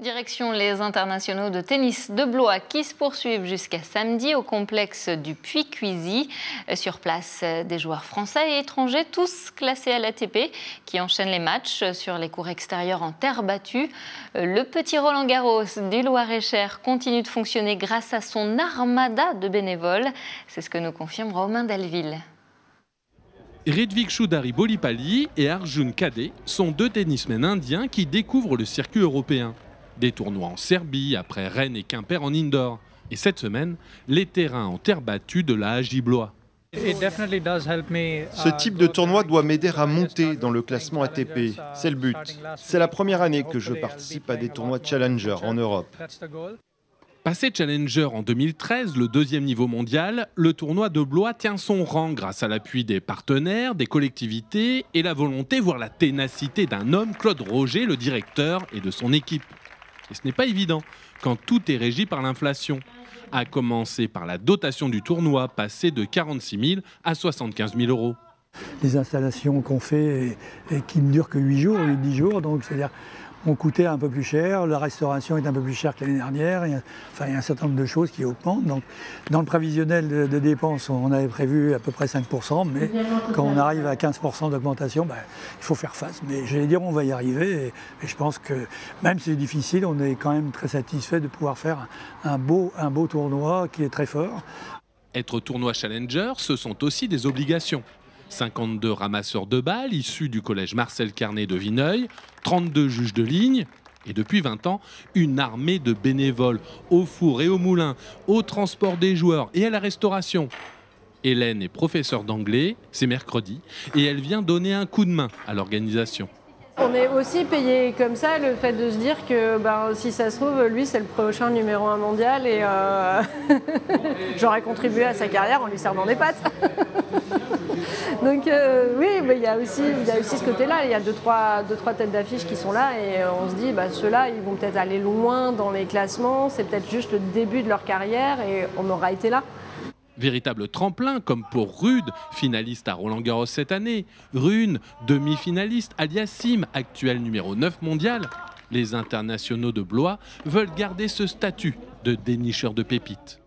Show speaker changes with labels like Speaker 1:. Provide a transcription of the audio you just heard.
Speaker 1: Direction les internationaux de tennis de Blois qui se poursuivent jusqu'à samedi au complexe du Puy-Cuisy. Sur place, des joueurs français et étrangers, tous classés à l'ATP, qui enchaînent les matchs sur les cours extérieurs en terre battue. Le petit Roland-Garros du Loir-et-Cher continue de fonctionner grâce à son armada de bénévoles. C'est ce que nous confirme Romain Delville.
Speaker 2: Ridvik Choudhary Bolipali et Arjun Kade sont deux tennismen indiens qui découvrent le circuit européen. Des tournois en Serbie, après Rennes et Quimper en indoor. Et cette semaine, les terrains en terre battue de la HJ Blois.
Speaker 3: Ce type de tournoi doit m'aider à monter dans le classement ATP. C'est le but. C'est la première année que je participe à des tournois Challenger en Europe.
Speaker 2: Passé Challenger en 2013, le deuxième niveau mondial, le tournoi de Blois tient son rang grâce à l'appui des partenaires, des collectivités et la volonté, voire la ténacité d'un homme, Claude Roger, le directeur, et de son équipe. Et ce n'est pas évident quand tout est régi par l'inflation. À commencer par la dotation du tournoi, passée de 46 000 à 75 000 euros.
Speaker 4: Les installations qu'on fait et qui ne durent que 8 jours, 10 jours, donc c'est-à-dire ont coûté un peu plus cher, la restauration est un peu plus chère que l'année dernière, il y a un certain nombre de choses qui augmentent. Donc, dans le prévisionnel de dépenses, on avait prévu à peu près 5%, mais quand on arrive à 15% d'augmentation, il faut faire face. Mais j'allais dire, on va y arriver, et je pense que même si c'est difficile, on est quand même très satisfait de pouvoir faire un beau tournoi qui est très fort.
Speaker 2: Être tournoi Challenger, ce sont aussi des obligations. 52 ramasseurs de balles issus du collège Marcel Carnet de Vineuil, 32 juges de ligne et depuis 20 ans, une armée de bénévoles au four et au moulin, au transport des joueurs et à la restauration. Hélène est professeure d'anglais, c'est mercredi, et elle vient donner un coup de main à l'organisation.
Speaker 5: On est aussi payé comme ça, le fait de se dire que si ça se trouve, lui c'est le prochain numéro 1 mondial et j'aurais contribué à sa carrière en lui servant des pâtes. Donc oui, il y a aussi ce côté-là, il y a deux, trois têtes d'affiche qui sont là et on se dit ceux-là ils vont peut-être aller loin dans les classements, c'est peut-être juste le début de leur carrière et on aura été là.
Speaker 2: Véritable tremplin comme pour Rude, finaliste à Roland-Garros cette année. Rune, demi-finaliste, Aliassime, actuel numéro 9 mondial. Les internationaux de Blois veulent garder ce statut de dénicheur de pépites.